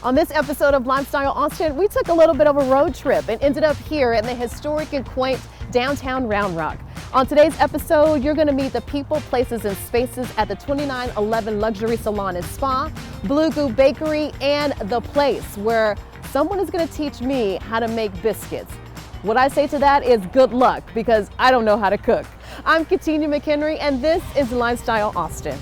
On this episode of Lifestyle Austin, we took a little bit of a road trip and ended up here in the historic and quaint downtown Round Rock. On today's episode, you're going to meet the people, places, and spaces at the 2911 Luxury Salon and Spa, Blue Goo Bakery, and The Place, where someone is going to teach me how to make biscuits. What I say to that is good luck, because I don't know how to cook. I'm Catenya McHenry, and this is Lifestyle Austin.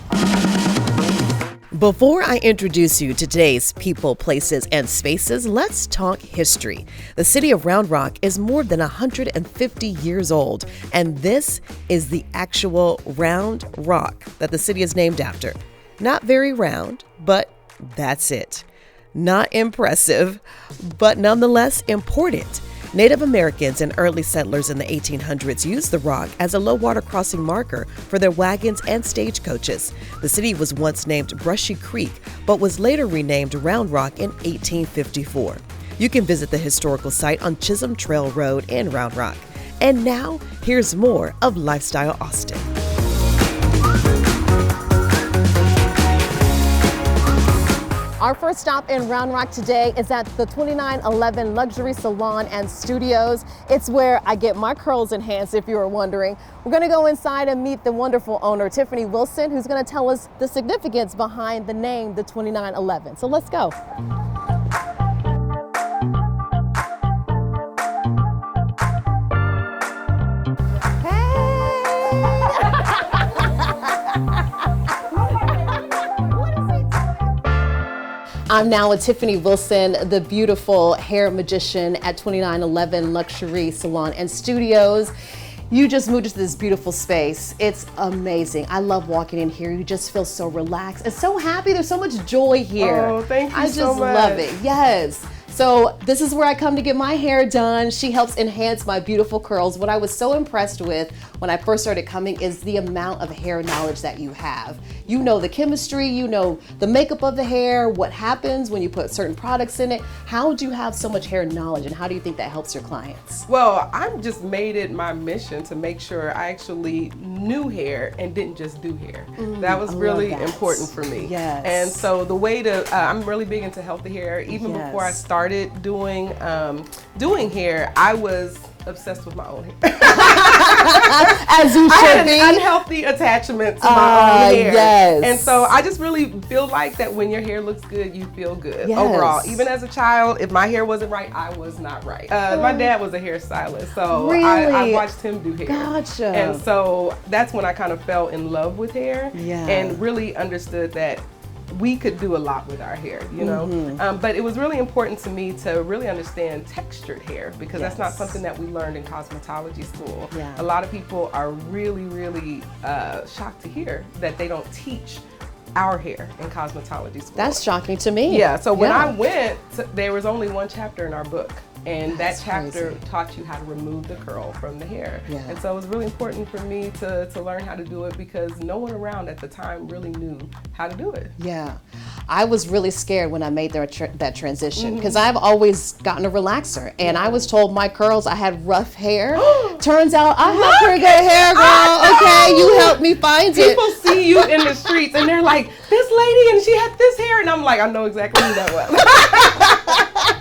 Before I introduce you to today's people, places, and spaces, let's talk history. The city of Round Rock is more than 150 years old, and this is the actual Round Rock that the city is named after. Not very round, but that's it. Not impressive, but nonetheless important. Native Americans and early settlers in the 1800s used the rock as a low water crossing marker for their wagons and stagecoaches. The city was once named Brushy Creek, but was later renamed Round Rock in 1854. You can visit the historical site on Chisholm Trail Road in Round Rock. And now, here's more of Lifestyle Austin. Our first stop in Round Rock today is at the 2911 Luxury Salon and Studios. It's where I get my curls enhanced, if you were wondering. We're gonna go inside and meet the wonderful owner, Tiffany Wilson, who's gonna tell us the significance behind the name, the 2911. So let's go. I'm now with Tiffany Wilson, the beautiful hair magician at 2911 Luxury Salon and Studios. You just moved into this beautiful space. It's amazing. I love walking in here. You just feel so relaxed and so happy. There's so much joy here. Oh, thank you so much. I just love it. Yes. So this is where I come to get my hair done. She helps enhance my beautiful curls. What I was so impressed with when I first started coming is the amount of hair knowledge that you have. You know the chemistry, you know the makeup of the hair, what happens when you put certain products in it. How do you have so much hair knowledge, and how do you think that helps your clients? Well, I've just made it my mission to make sure I actually knew hair and didn't just do hair. That was really important for me. Yes. And so the way to, I'm really big into healthy hair. Even before I started doing hair, I was obsessed with my own hair. As you should I had be. an unhealthy attachment to my own hair. Yes. And so I just really feel like that when your hair looks good, you feel good overall. Even as a child, if my hair wasn't right, I was not right. My dad was a hairstylist, so really? I watched him do hair. Gotcha. And so that's when I kind of fell in love with hair and really understood that we could do a lot with our hair, you know? But it was really important to me to really understand textured hair, because that's not something that we learned in cosmetology school. A lot of people are really, really shocked to hear that they don't teach our hair in cosmetology school. That's shocking to me. Yeah, so when I went, there was only one chapter in our book. And That's that chapter crazy. taught you how to remove the curl from the hair. Yeah. And so it was really important for me to learn how to do it, because no one around at the time really knew how to do it. Yeah, I was really scared when I made that transition, because I've always gotten a relaxer, and I was told my curls, I had rough hair. Turns out I have pretty good hair, girl. Okay, you helped me find it. People see you in the streets and they're like, this lady, and she had this hair, and I'm like, I know exactly who that was.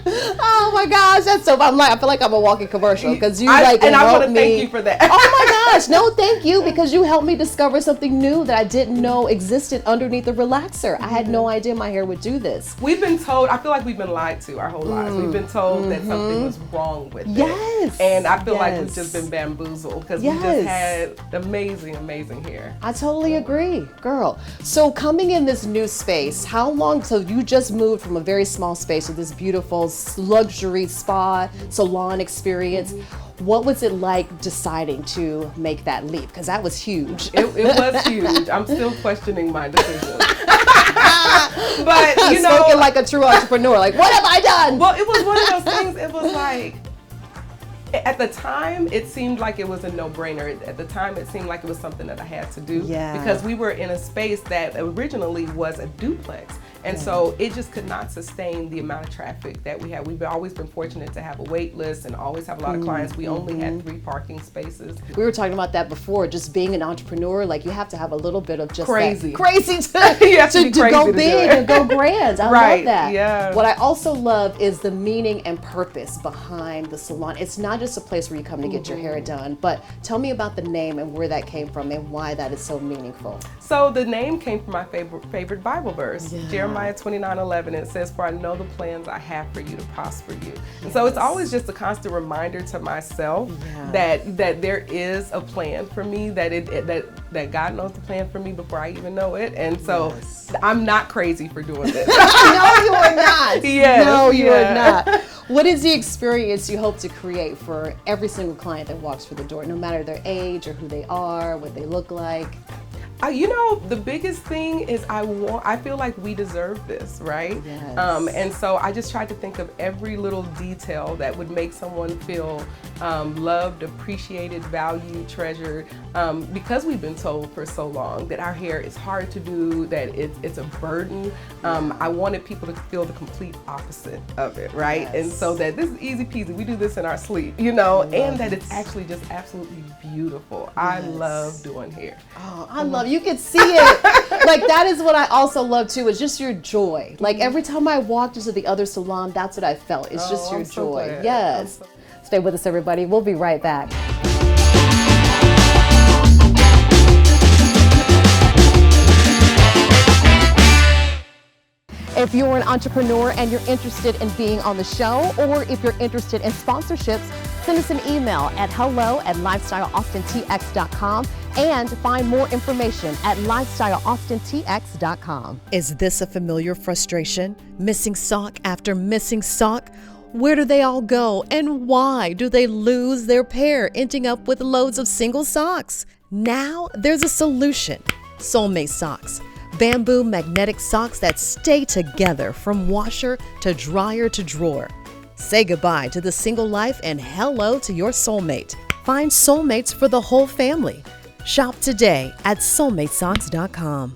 Oh my gosh, that's so. I feel like I'm a walking commercial, because you and I want helped to me. thank you for that. Oh my gosh, no, thank you, because you helped me discover something new that I didn't know existed underneath the relaxer. I had no idea my hair would do this. We've been told, I feel like we've been lied to our whole lives. We've been told that something was wrong with it. And I feel like we've just been bamboozled, because we just had amazing, amazing hair. I totally agree, girl. So coming in this new space, how long, so you just moved from a very small space to this beautiful luxury spa salon experience. What was it like deciding to make that leap? Because that was huge. It was huge. I'm still questioning my decision. But you know, spoken like a true entrepreneur. Like, what have I done? Well, it was one of those things. It was like, at the time, it seemed like it was a no-brainer. At the time, it seemed like it was something that I had to do, because we were in a space that originally was a duplex. And so it just could not sustain the amount of traffic that we have. We've always been fortunate to have a wait list and always have a lot of clients. We only had 3 parking spaces. We were talking about that before, just being an entrepreneur, like you have to have a little bit of just crazy to go big and go grand. I love that. Yeah. What I also love is the meaning and purpose behind the salon. It's not just a place where you come to get your hair done, but tell me about the name and where that came from and why that is so meaningful. So the name came from my favorite Bible verse, Jeremiah 29:11. It says, "For I know the plans I have for you to prosper you." And so it's always just a constant reminder to myself that there is a plan for me, that God knows the plan for me before I even know it. And so I'm not crazy for doing this. No, you are not. Yes, no, you are not. What is the experience you hope to create for every single client that walks through the door, no matter their age or who they are, what they look like? You know, the biggest thing is I feel like we deserve this, right? Yes. And so I just tried to think of every little detail that would make someone feel loved, appreciated, valued, treasured, because we've been told for so long that our hair is hard to do, that it's a burden. I wanted people to feel the complete opposite of it, right? Yes. And so that this is easy peasy, we do this in our sleep, you know, and that it's actually just absolutely beautiful. I love doing hair. Oh, I love, you can see it. Like that is what I also love too, is just your joy. Like every time I walked into the other salon, that's what I felt. It's just your joy. Glad. Yes. Stay with us, everybody. We'll be right back. If you're an entrepreneur and you're interested in being on the show, or if you're interested in sponsorships, send us an email at hello@lifestyleaustintx.com and find more information at lifestyleaustintx.com. Is this a familiar frustration? Missing sock after missing sock? Where do they all go, and why do they lose their pair, ending up with loads of single socks? Now there's a solution. Soulmate Socks. Bamboo magnetic socks that stay together from washer to dryer to drawer. Say goodbye to the single life and hello to your soulmate. Find soulmates for the whole family. Shop today at soulmatesocks.com.